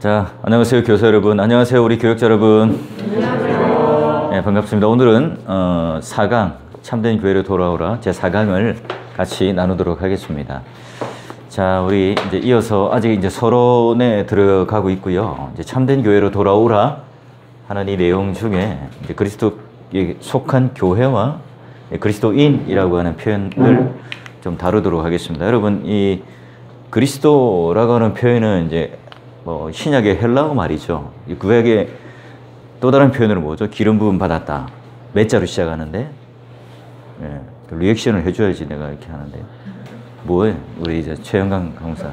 자, 안녕하세요 교사 여러분, 안녕하세요 우리 교육자 여러분. 안녕하세요. 네, 반갑습니다. 오늘은 4강 참된 교회로 돌아오라 제 4강을 같이 나누도록 하겠습니다. 자, 우리 이제 이어서 아직 이제 서론에 들어가고 있고요. 이제 참된 교회로 돌아오라 하는 이 내용 중에 이제 그리스도에 속한 교회와 그리스도인이라고 하는 표현을 좀 다루도록 하겠습니다. 여러분, 이 그리스도라고 하는 표현은 이제 신약의 헬라어 말이죠. 구약의 또 다른 표현으로 뭐죠? 기름 부음 받았다. 몇 자로 시작하는데, 리액션을 해줘야지 내가 이렇게 하는데. 뭐예요? 우리 이제 최영강 강사.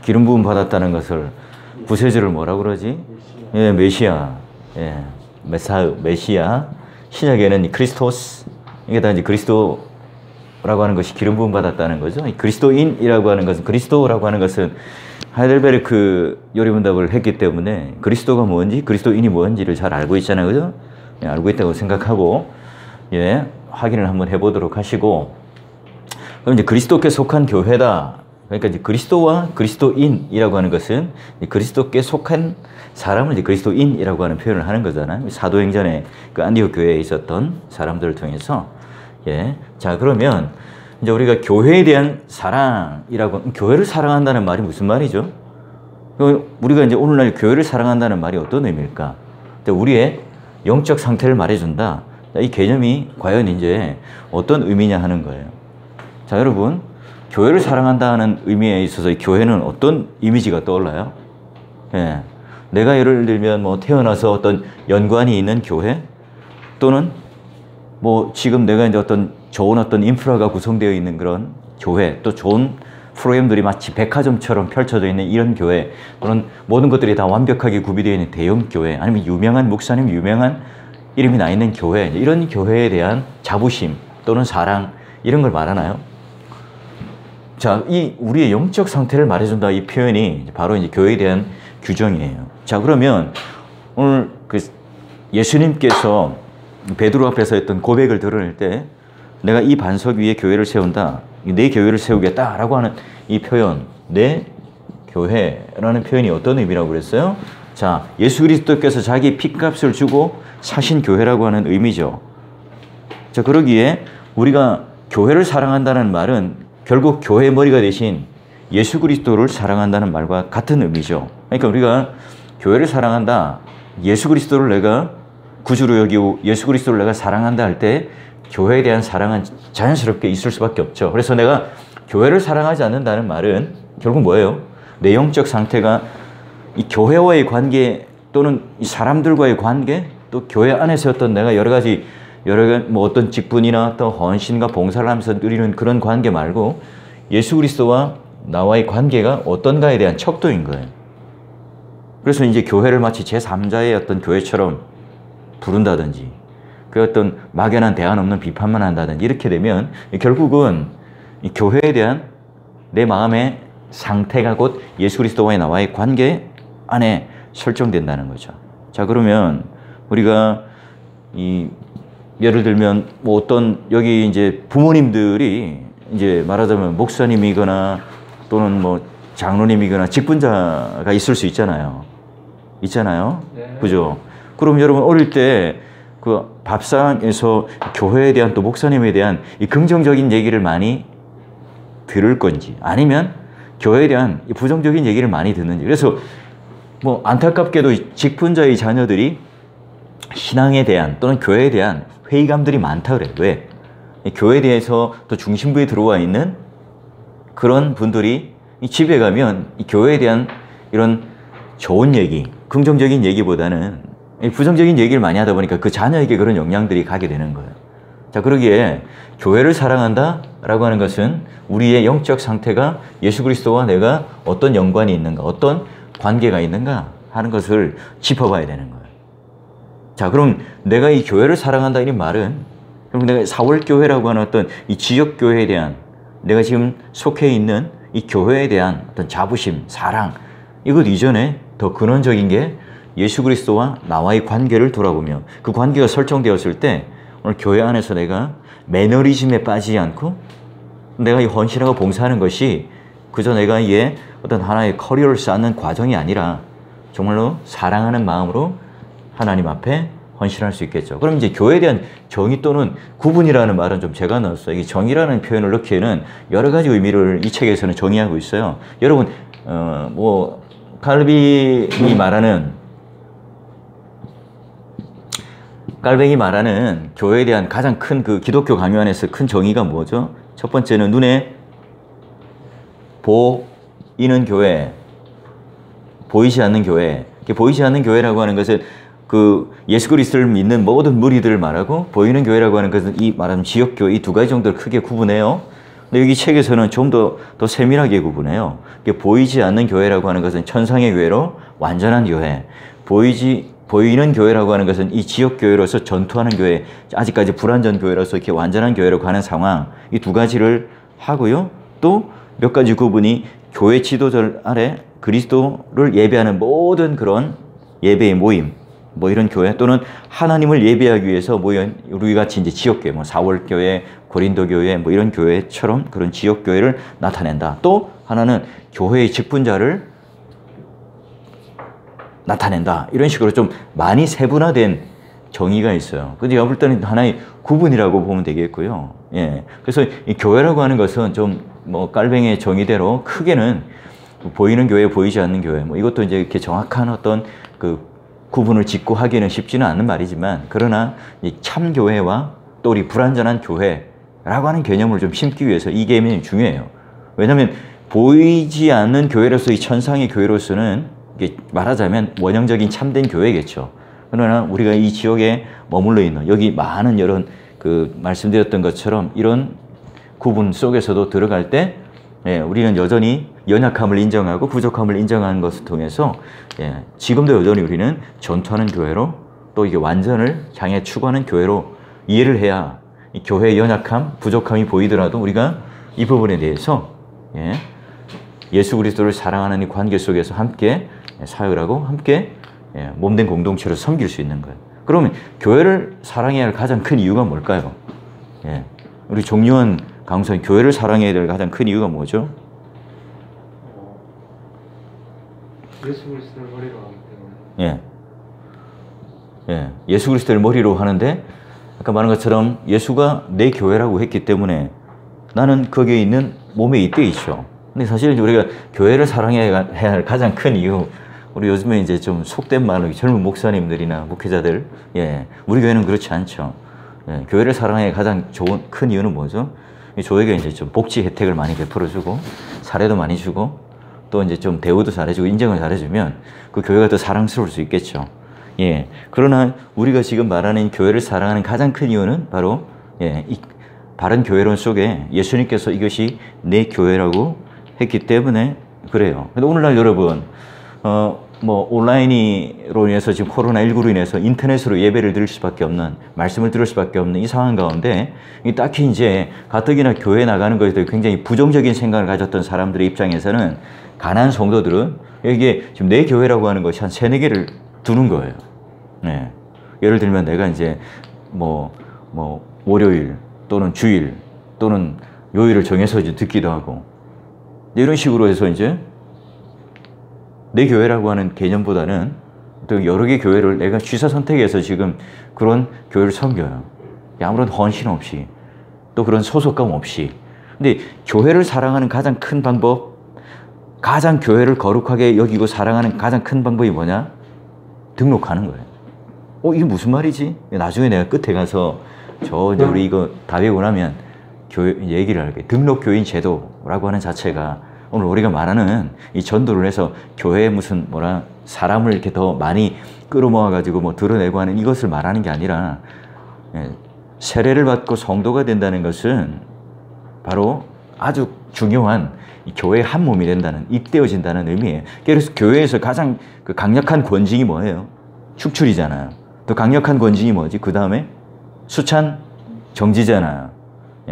기름 부음 받았다는 것을 구세주를 뭐라고 그러지? 예, 메시아. 예, 메시아. 신약에는 크리스토스. 이게 다 이제 그리스도라고 하는 것이 기름 부음 받았다는 거죠. 그리스도인이라고 하는 것은, 그리스도라고 하는 것은 하이델베르크 요리문답을 했기 때문에 그리스도가 뭔지, 그리스도인이 뭔지를 잘 알고 있잖아요. 그죠? 예, 알고 있다고 생각하고, 예, 확인을 한번 해보도록 하시고, 그럼 이제 그리스도께 속한 교회다. 그러니까 이제 그리스도와 그리스도인이라고 하는 것은 그리스도께 속한 사람을 이제 그리스도인이라고 하는 표현을 하는 거잖아요. 사도행전에 그 안디옥 교회에 있었던 사람들을 통해서. 예. 자, 그러면 이제 우리가 교회에 대한 사랑이라고, 교회를 사랑한다는 말이 무슨 말이죠? 우리가 이제 오늘날 교회를 사랑한다는 말이 어떤 의미일까? 우리의 영적 상태를 말해준다. 이 개념이 과연 이제 어떤 의미냐 하는 거예요. 자, 여러분, 교회를 사랑한다는 의미에 있어서 교회는 어떤 이미지가 떠올라요? 예. 내가 예를 들면 뭐 태어나서 어떤 연관이 있는 교회, 또는 뭐 지금 내가 이제 좋은 어떤 인프라가 구성되어 있는 그런 교회, 또 좋은 프로그램들이 마치 백화점처럼 펼쳐져 있는 이런 교회, 또는 모든 것들이 다 완벽하게 구비되어 있는 대형 교회, 아니면 유명한 목사님, 유명한 이름이 나 있는 교회, 이런 교회에 대한 자부심 또는 사랑, 이런 걸 말하나요? 자, 이 우리의 영적 상태를 말해준다, 이 표현이 바로 이제 교회에 대한 규정이에요. 자, 그러면 오늘 그 예수님께서 베드로 앞에서 했던 고백을 들을 때, 내가 이 반석 위에 교회를 세운다, 내 교회를 세우겠다라고 하는 이 표현, 내 교회라는 표현이 어떤 의미라고 그랬어요? 자, 예수 그리스도께서 자기 핏값을 주고 사신 교회라고 하는 의미죠. 자, 그러기에 우리가 교회를 사랑한다는 말은 결국 교회의 머리가 되신 예수 그리스도를 사랑한다는 말과 같은 의미죠. 그러니까 우리가 교회를 사랑한다, 예수 그리스도를 내가 구주로 여기고 예수 그리스도를 내가 사랑한다 할 때 교회에 대한 사랑은 자연스럽게 있을 수밖에 없죠. 그래서 내가 교회를 사랑하지 않는다는 말은 결국 뭐예요? 내 영적 상태가 이 교회와의 관계, 또는 이 사람들과의 관계, 또 교회 안에서 내가 여러 가지 뭐 어떤 직분이나 어떤 헌신과 봉사를 하면서 누리는 그런 관계 말고 예수 그리스도와 나와의 관계가 어떤가에 대한 척도인 거예요. 그래서 이제 교회를 마치 제3자의 어떤 교회처럼 부른다든지, 그 어떤 막연한 대안 없는 비판만 한다든지, 이렇게 되면 결국은 이 교회에 대한 내 마음의 상태가 곧 예수 그리스도와의 나와의 관계 안에 설정된다는 거죠. 자, 그러면 우리가 예를 들면 뭐 어떤 여기 이제 부모님들이 이제 말하자면 목사님이거나 또는 뭐 장로님이거나 직분자가 있을 수 있잖아요. 네. 그죠? 그럼 여러분 어릴 때 그 밥상에서 교회에 대한, 또 목사님에 대한 이 긍정적인 얘기를 많이 들을 건지, 아니면 교회에 대한 이 부정적인 얘기를 많이 듣는지. 그래서 뭐 안타깝게도 직분자의 자녀들이 신앙에 대한 또는 교회에 대한 회의감들이 많다 그래요. 왜? 교회에 대해서 또 중심부에 들어와 있는 그런 분들이 이 집에 가면 이 교회에 대한 이런 좋은 얘기, 긍정적인 얘기보다는 부정적인 얘기를 많이 하다 보니까 그 자녀에게 그런 영향들이 가게 되는 거예요. 자, 그러기에 교회를 사랑한다 라고 하는 것은 우리의 영적 상태가 예수 그리스도와 내가 어떤 연관이 있는가, 어떤 관계가 있는가 하는 것을 짚어봐야 되는 거예요. 자, 그럼 내가 이 교회를 사랑한다 이 말은, 그럼 내가 사월교회라고 하는 어떤 이 지역교회에 대한, 내가 지금 속해 있는 이 교회에 대한 어떤 자부심, 사랑, 이것 이전에 더 근원적인 게 예수 그리스도와 나와의 관계를 돌아보며, 그 관계가 설정되었을 때 오늘 교회 안에서 내가 매너리즘에 빠지지 않고 내가 이 헌신하고 봉사하는 것이 그저 내가 이게 어떤 하나의 커리어를 쌓는 과정이 아니라 정말로 사랑하는 마음으로 하나님 앞에 헌신할 수 있겠죠. 그럼 이제 교회에 대한 정의 또는 구분이라는 말은 좀 제가 넣었어요. 이 정의라는 표현을 넣기에는 여러 가지 의미를 이 책에서는 정의하고 있어요. 여러분, 깔뱅이 말하는 교회에 대한 가장 큰 그 기독교 강요 안에서 큰 정의가 뭐죠? 첫 번째는 눈에 보이는 교회, 보이지 않는 교회. 보이지 않는 교회라고 하는 것은 그 예수 그리스도를 믿는 모든 무리들을 말하고, 보이는 교회라고 하는 것은 이 말하는 지역교회, 이 두 가지 정도를 크게 구분해요. 근데 여기 책에서는 좀 더 세밀하게 구분해요. 보이지 않는 교회라고 하는 것은 천상의 교회로 완전한 교회, 보이는 교회라고 하는 것은 이 지역교회로서 전투하는 교회, 아직까지 불완전 교회로서 이렇게 완전한 교회로 가는 상황, 이 두 가지를 하고요. 또 몇 가지 구분이 교회 지도자 아래 그리스도를 예배하는 모든 그런 예배의 모임, 뭐 이런 교회, 또는 하나님을 예배하기 위해서 모인 우리 같이 이제 지역교회, 뭐 사월교회, 고린도교회, 뭐 이런 교회처럼 그런 지역교회를 나타낸다. 또 하나는 교회의 직분자를 나타낸다. 이런 식으로 좀 많이 세분화된 정의가 있어요. 근데 제가 볼 때는 하나의 구분이라고 보면 되겠고요. 예. 그래서 이 교회라고 하는 것은 좀 뭐 깔뱅이의 정의대로 크게는 보이는 교회, 보이지 않는 교회, 뭐 이것도 이제 이렇게 정확한 어떤 그 구분을 짓고 하기는 쉽지는 않는 말이지만, 그러나 이 참 교회와 또 우리 불완전한 교회라고 하는 개념을 좀 심기 위해서 이 개념이 중요해요. 왜냐하면 보이지 않는 교회로서, 이 천상의 교회로서는 이게 말하자면 원형적인 참된 교회겠죠. 그러나 우리가 이 지역에 머물러 있는, 여기 많은 이런 그 말씀드렸던 것처럼 이런 구분 속에서도 들어갈 때, 우리는 여전히 연약함을 인정하고 부족함을 인정하는 것을 통해서, 지금도 여전히 우리는 전투하는 교회로, 또 이게 완전을 향해 추구하는 교회로 이해를 해야 이 교회의 연약함, 부족함이 보이더라도 우리가 이 부분에 대해서 예수 그리스도를 사랑하는 이 관계 속에서 함께 사역을 하고 함께 몸된 공동체로 섬길 수 있는 거예요. 그러면 교회를 사랑해야 할 가장 큰 이유가 뭘까요? 우리 종류원 강사님, 교회를 사랑해야 될 가장 큰 이유가 뭐죠? 예수 그리스도를 머리로 하기 때문에. 예수 그리스도를 머리로 하는데, 아까 말한 것처럼 예수가 내 교회라고 했기 때문에 나는 거기에 있는 몸에 잇대 있죠. 근데 사실 우리가 교회를 사랑해야 할 가장 큰 이유, 우리 요즘에 이제 좀 속된 말로 젊은 목사님들이나 목회자들, 우리 교회는 그렇지 않죠. 교회를 사랑해야 가장 큰 이유는 뭐죠? 교회가 이제 좀 복지 혜택을 많이 베풀어주고, 사례도 많이 주고, 또 이제 좀 대우도 잘해주고, 인정을 잘해주면 그 교회가 더 사랑스러울 수 있겠죠. 그러나 우리가 지금 말하는 교회를 사랑하는 가장 큰 이유는 바로, 이 바른 교회론 속에 예수님께서 이것이 내 교회라고 했기 때문에 그래요. 근데 오늘날 여러분, 뭐 온라인으로 인해서 지금 코로나19로 인해서 인터넷으로 예배를 드릴 수밖에 없는, 말씀을 들을 수밖에 없는 이 상황 가운데, 딱히 이제 가뜩이나 교회에 나가는 것에 대해 굉장히 부정적인 생각을 가졌던 사람들의 입장에서는, 가난한 성도들은 이게 지금 내 교회라고 하는 것이 한 3-4개를 두는 거예요. 예를 들면 내가 이제 뭐 월요일 또는 주일 또는 요일을 정해서 이제 듣기도 하고, 이런 식으로 해서 이제 내 교회라고 하는 개념보다는 또 여러 개 교회를 내가 취사 선택해서 지금 그런 교회를 섬겨요. 아무런 헌신 없이, 또 그런 소속감 없이. 근데 교회를 사랑하는 가장 큰 방법, 가장 교회를 거룩하게 여기고 사랑하는 가장 큰 방법이 뭐냐? 등록하는 거예요. 이게 무슨 말이지? 나중에 내가 끝에 가서 이제 우리 이거 다 배우고 나면 얘기를 할게. 등록교인 제도라고 하는 자체가 오늘 우리가 말하는 이 전도를 해서 교회에 무슨 사람을 이렇게 더 많이 끌어모아가지고 뭐 드러내고 하는 이것을 말하는 게 아니라, 세례를 받고 성도가 된다는 것은 바로 아주 중요한 이 교회의 한 몸이 된다는, 입되어진다는 의미예요. 그래서 교회에서 가장 그 강력한 권징이 뭐예요? 축출이잖아요. 또 강력한 권징이 뭐지? 그 다음에 수찬 정지잖아요.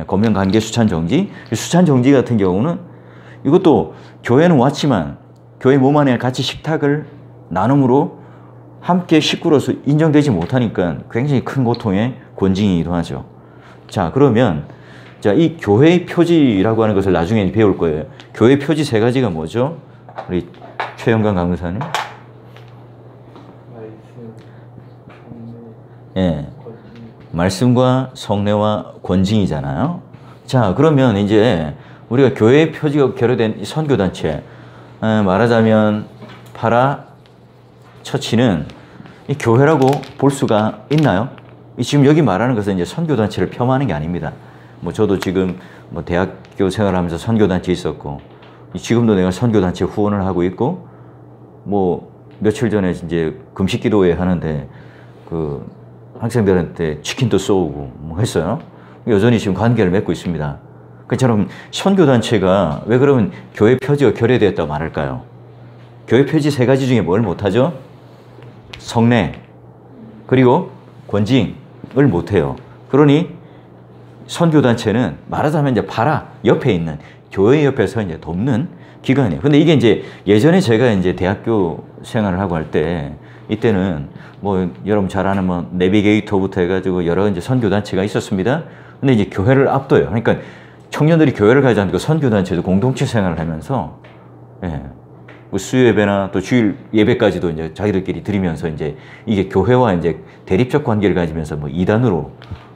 검정 관계 수찬 정지. 수찬 정지 같은 경우는 이것도 교회는 왔지만 교회 몸 안에 같이 식탁을 나눔으로 함께 식구로서 인정되지 못하니까 굉장히 큰 고통의 권징이기도 하죠. 자, 그러면 이 교회의 표지라고 하는 것을 나중에 배울 거예요. 교회 표지 3가지가 뭐죠? 우리 최영관 강사님. 예. 말씀과 성례와 권징이잖아요. 자, 그러면 이제 우리가 교회의 표지가 결여된 선교단체, 말하자면 파라처치는 이 교회라고 볼 수가 있나요? 지금 여기 말하는 것은 이제 선교단체를 폄하하는 게 아닙니다. 뭐 저도 지금 뭐 대학교 생활하면서 선교단체 있었고, 지금도 내가 선교단체 후원을 하고 있고, 뭐 며칠 전에 이제 금식기도회 하는데 그 학생들한테 치킨도 쏘고 뭐 했어요. 여전히 지금 관계를 맺고 있습니다. 그처럼 선교단체가 왜 그러면 교회 표지가 결여되었다고 말할까요? 교회 표지 3가지 중에 뭘 못하죠? 성례, 그리고 권징을 못해요. 그러니 선교단체는 말하자면 이제 파라 옆에 있는 교회 옆에서 이제 돕는 기관이에요. 근데 이게 이제 예전에 제가 이제 대학교 생활을 하고 할 때 이때는 뭐 여러분 잘 아는 뭐 내비게이터부터 해가지고 여러 이제 선교단체가 있었습니다. 근데 이제 교회를 압도해요. 그러니까 청년들이 교회를 가지 않고 선교단체도 공동체 생활을 하면서, 예, 뭐 수요 예배나 또 주일 예배까지도 이제 자기들끼리 드리면서 이제 이게 교회와 이제 대립적 관계를 가지면서 뭐 이단으로,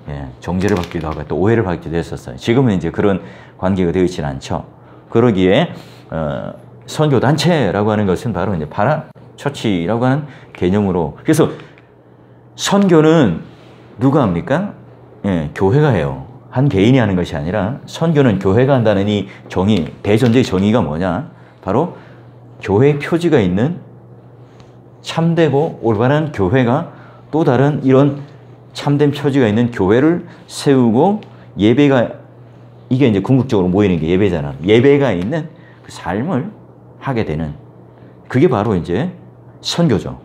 예, 정죄를 받기도 하고 또 오해를 받기도 했었어요. 지금은 이제 그런 관계가 되어 있지는 않죠. 그러기에 선교단체라고 하는 것은 바로 이제 파라처치라고 하는 개념으로, 그래서 선교는 누가 합니까? 예, 교회가 해요. 한 개인이 하는 것이 아니라 선교는 교회가 한다는 이 정의, 대전제의 정의가 뭐냐? 바로 교회의 표지가 있는 참되고 올바른 교회가 또 다른 이런 참된 표지가 있는 교회를 세우고 예배가, 이게 이제 궁극적으로 모이는 게 예배잖아. 예배가 있는 그 삶을 하게 되는, 그게 바로 이제 선교죠.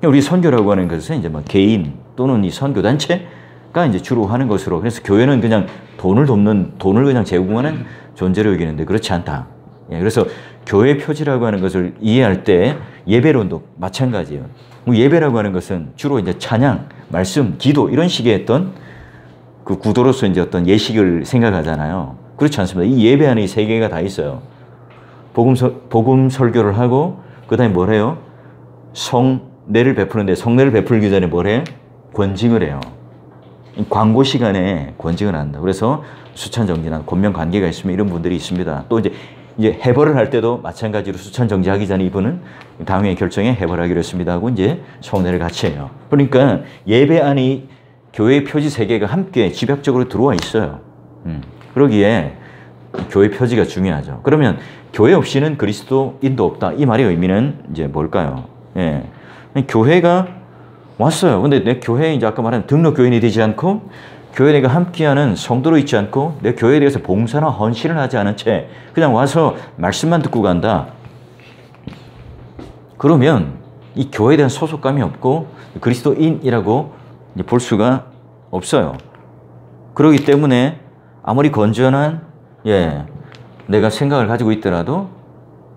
우리 선교라고 하는 것은 이제 뭐 개인 또는 이 선교단체가 이제 주로 하는 것으로, 그래서 교회는 그냥 돈을 그냥 제공하는 존재로 여기는데 그렇지 않다. 예, 그래서 교회 표지라고 하는 것을 이해할 때 예배론도 마찬가지예요. 예배라고 하는 것은 주로 이제 찬양, 말씀, 기도 이런 식의 어떤 그 구도로서 이제 어떤 예식을 생각하잖아요. 그렇지 않습니다. 이 예배 안에 이 3개가 다 있어요. 복음 설교를 하고 그다음에 뭘 해요? 성례를 베푸는데 성례를 베풀기 전에 뭘 해? 권징을 해요. 광고 시간에 권징을 한다. 그래서 수찬정지나 권면 관계가 있으면 이런 분들이 있습니다. 또 이제 해벌을 할 때도 마찬가지로 수찬정지하기 전에 이분은 당회 결정에 해벌하기로 했습니다 하고 이제 성례를 같이 해요. 그러니까 예배 안에 교회의 표지 3개가 함께 집약적으로 들어와 있어요. 그러기에 교회 표지가 중요하죠. 그러면 교회 없이는 그리스도인도 없다. 이 말의 의미는 이제 뭘까요? 예. 교회가 왔어요. 근데 내 교회에 이제 아까 말한 등록 교인이 되지 않고 교회에 내가 함께하는 성도로 있지 않고 내 교회에 대해서 봉사나 헌신을 하지 않은 채 그냥 와서 말씀만 듣고 간다. 그러면 이 교회에 대한 소속감이 없고 그리스도인이라고 볼 수가 없어요. 그렇기 때문에 아무리 건전한, 예, 내가 생각을 가지고 있더라도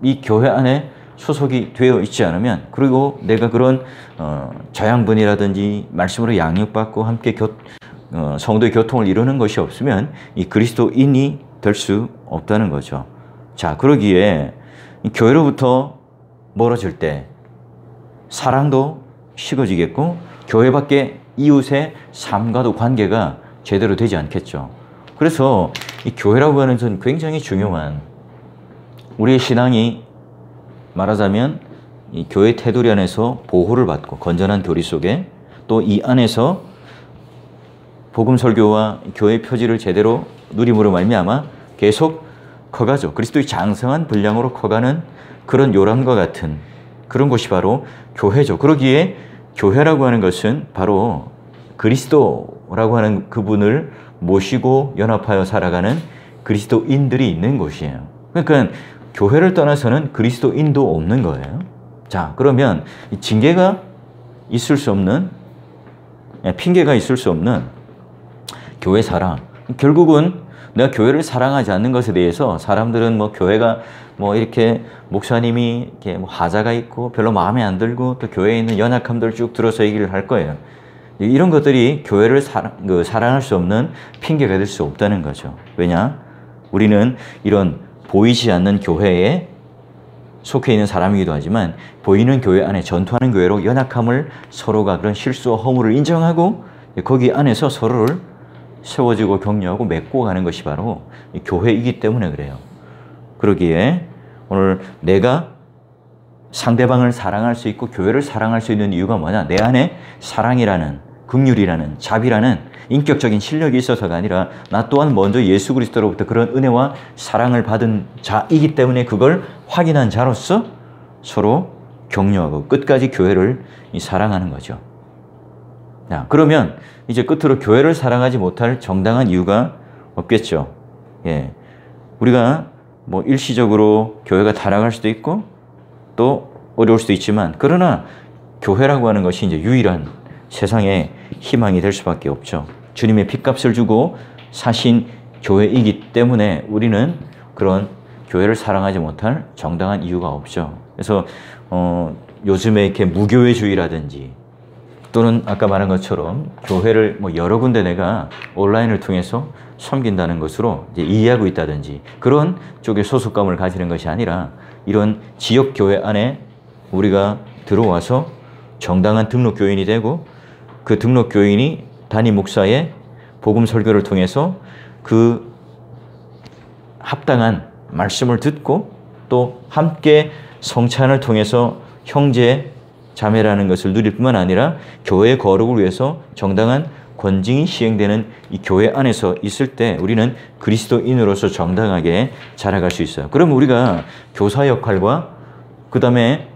이 교회 안에 소속이 되어 있지 않으면, 그리고 내가 그런 자양분이라든지 말씀으로 양육받고 함께 성도의 교통을 이루는 것이 없으면 이 그리스도인이 될 수 없다는 거죠. 자, 그러기에 교회로부터 멀어질 때 사랑도 식어지겠고 교회 밖에 이웃의 삶과도 관계가 제대로 되지 않겠죠. 그래서 이 교회라고 하는 것은 굉장히 중요한, 우리의 신앙이 말하자면 이 교회 테두리 안에서 보호를 받고 건전한 교리 속에 또 이 안에서 복음 설교와 교회 표지를 제대로 누림으로 말미암아 계속 커가죠. 그리스도의 장성한 분량으로 커가는 그런 요람과 같은 그런 곳이 바로 교회죠. 그러기에 교회라고 하는 것은 바로 그리스도라고 하는 그분을 모시고 연합하여 살아가는 그리스도인들이 있는 곳이에요. 그러니까 교회를 떠나서는 그리스도인도 없는 거예요. 자, 그러면 징계가 있을 수 없는, 핑계가 있을 수 없는 교회 사랑. 결국은 내가 교회를 사랑하지 않는 것에 대해서 사람들은 뭐 교회가 뭐 이렇게 목사님이 이렇게 뭐 하자가 있고 별로 마음에 안 들고 또 교회에 있는 연약함들 쭉 들어서 얘기를 할 거예요. 이런 것들이 교회를 사랑할 수 없는 핑계가 될 수 없다는 거죠. 왜냐? 우리는 이런 보이지 않는 교회에 속해 있는 사람이기도 하지만 보이는 교회 안에 전투하는 교회로 연약함을 서로가 그런 실수와 허물을 인정하고 거기 안에서 서로를 세워지고 격려하고 맺고 가는 것이 바로 교회이기 때문에 그래요. 그러기에 오늘 내가 상대방을 사랑할 수 있고 교회를 사랑할 수 있는 이유가 뭐냐? 내 안에 사랑이라는, 긍휼이라는, 자비라는 인격적인 실력이 있어서가 아니라 나 또한 먼저 예수 그리스도로부터 그런 은혜와 사랑을 받은 자이기 때문에 그걸 확인한 자로서 서로 격려하고 끝까지 교회를 사랑하는 거죠. 자, 그러면 이제 끝으로 교회를 사랑하지 못할 정당한 이유가 없겠죠. 예. 우리가 뭐 일시적으로 교회가 타락할 수도 있고 또 어려울 수도 있지만, 그러나 교회라고 하는 것이 이제 유일한 세상의 희망이 될 수밖에 없죠. 주님의 핏값을 주고 사신 교회이기 때문에 우리는 그런 교회를 사랑하지 못할 정당한 이유가 없죠. 그래서 요즘에 이렇게 무교회주의라든지 또는 아까 말한 것처럼 교회를 뭐 여러 군데 내가 온라인을 통해서 섬긴다는 것으로 이제 이해하고 있다든지 그런 쪽에 소속감을 가지는 것이 아니라 이런 지역 교회 안에 우리가 들어와서 정당한 등록 교인이 되고 그 등록 교인이 담임 목사의 복음 설교를 통해서 그 합당한 말씀을 듣고 또 함께 성찬을 통해서 형제 자매라는 것을 누릴 뿐만 아니라 교회의 거룩을 위해서 정당한 권징이 시행되는 이 교회 안에서 있을 때 우리는 그리스도인으로서 정당하게 자라갈 수 있어요. 그럼 우리가 교사 역할과 그 다음에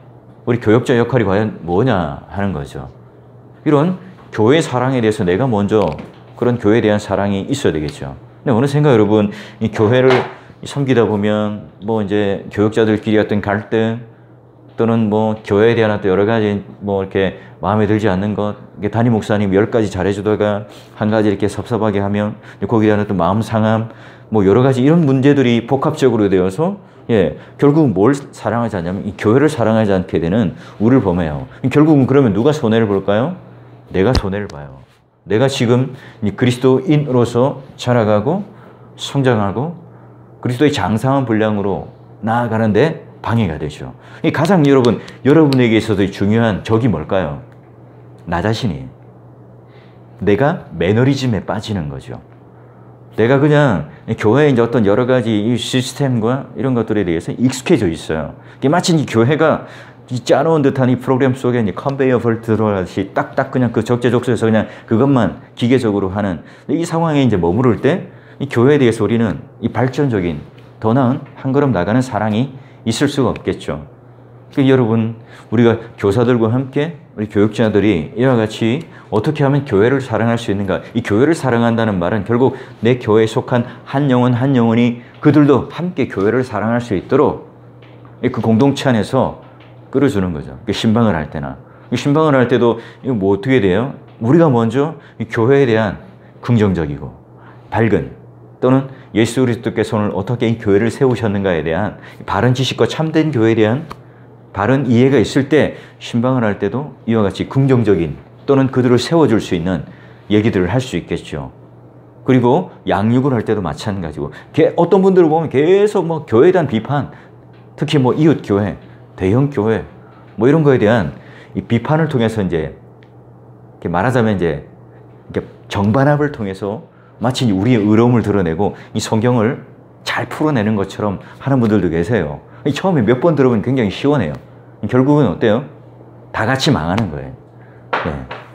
우리 교역자 역할이 과연 뭐냐 하는 거죠. 이런 교회 사랑에 대해서 내가 먼저 그런 교회에 대한 사랑이 있어야 되겠죠. 근데 어느 생각 여러분, 이 교회를 섬기다 보면 뭐 이제 교역자들끼리 어떤 갈등 또는 뭐 교회에 대한 또 여러 가지 뭐 이렇게 마음에 들지 않는 것, 담임 목사님 10가지 잘해주다가 한 가지 이렇게 섭섭하게 하면 거기에 대한 또 마음 상함, 뭐 여러 가지 이런 문제들이 복합적으로 되어서 결국 뭘 사랑하지 않냐면 이 교회를 사랑하지 않게 되는 우를 범해요. 결국은 그러면 누가 손해를 볼까요? 내가 손해를 봐요. 내가 지금 그리스도인으로서 자라가고 성장하고 그리스도의 장성한 분량으로 나아가는데 방해가 되죠. 가장 여러분에게 있어서 중요한 적이 뭘까요? 나 자신이. 내가 매너리즘에 빠지는 거죠. 내가 그냥 교회의 이제 어떤 여러 가지 이 시스템과 이런 것들에 대해서 익숙해져 있어요. 마치 이 교회가 짜놓은 듯한 이 프로그램 속에 이제 컨베이어 벨트 들어가듯이 딱딱 그냥 그 적재적소에서 그냥 그것만 기계적으로 하는 이 상황에 이제 머무를 때 이 교회에 대해서 우리는 이 발전적인 더 나은 한 걸음 나가는 사랑이 있을 수가 없겠죠. 그러니까 여러분, 우리가 교사들과 함께 우리 교육자들이 이와 같이 어떻게 하면 교회를 사랑할 수 있는가? 이 교회를 사랑한다는 말은 결국 내 교회에 속한 한 영혼 한 영혼이 그들도 함께 교회를 사랑할 수 있도록 그 공동체 안에서 끌어주는 거죠. 신방을 할 때나. 신방을 할 때도 이거 뭐 어떻게 돼요? 우리가 먼저 이 교회에 대한 긍정적이고 밝은 또는 예수 그리스도께서 오늘 어떻게 이 교회를 세우셨는가에 대한 바른 지식과 참된 교회에 대한 바른 이해가 있을 때 신방을 할 때도 이와 같이 긍정적인 또는 그들을 세워줄 수 있는 얘기들을 할 수 있겠죠. 그리고 양육을 할 때도 마찬가지고 어떤 분들을 보면 계속 뭐 교회에 대한 비판, 특히 뭐 이웃 교회, 대형 교회 뭐 이런 거에 대한 이 비판을 통해서 이제 이렇게 말하자면 이제 이렇게 정반합을 통해서 마치 우리의 의로움을 드러내고 이 성경을 잘 풀어내는 것처럼 하는 분들도 계세요. 처음에 몇 번 들어보면 굉장히 시원해요. 결국은 어때요? 다 같이 망하는 거예요.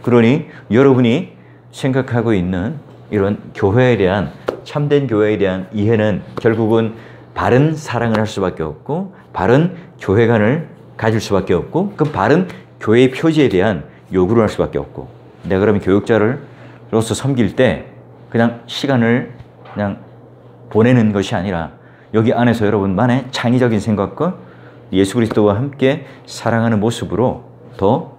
그러니 여러분이 생각하고 있는 이런 교회에 대한 참된 교회에 대한 이해는 결국은 바른 사랑을 할 수밖에 없고 바른 교회관을 가질 수밖에 없고 그 바른 교회의 표지에 대한 요구를 할 수밖에 없고 내가 그러면 교육자로서 섬길 때 그냥 시간을 그냥 보내는 것이 아니라 여기 안에서 여러분만의 창의적인 생각과 예수 그리스도와 함께 사랑하는 모습으로 더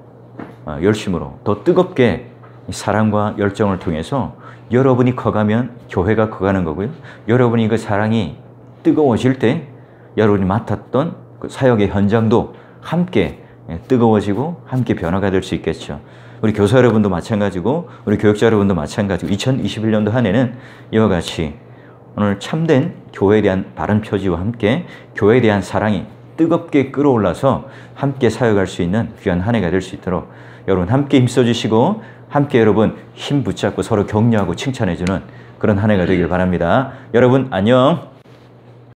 열심으로 더 뜨겁게 사랑과 열정을 통해서 여러분이 커가면 교회가 커가는 거고요. 여러분이 그 사랑이 뜨거워질 때 여러분이 맡았던 그 사역의 현장도 함께 뜨거워지고 함께 변화가 될 수 있겠죠. 우리 교사 여러분도 마찬가지고 우리 교육자 여러분도 마찬가지고 2021년도 한 해는 이와 같이 오늘 참된 교회에 대한 바른 표지와 함께 교회에 대한 사랑이 뜨겁게 끌어올라서 함께 사역할 수 있는 귀한 한 해가 될 수 있도록 여러분 함께 힘써 주시고 함께 여러분 힘 붙잡고 서로 격려하고 칭찬해 주는 그런 한 해가 되길 바랍니다. 여러분 안녕.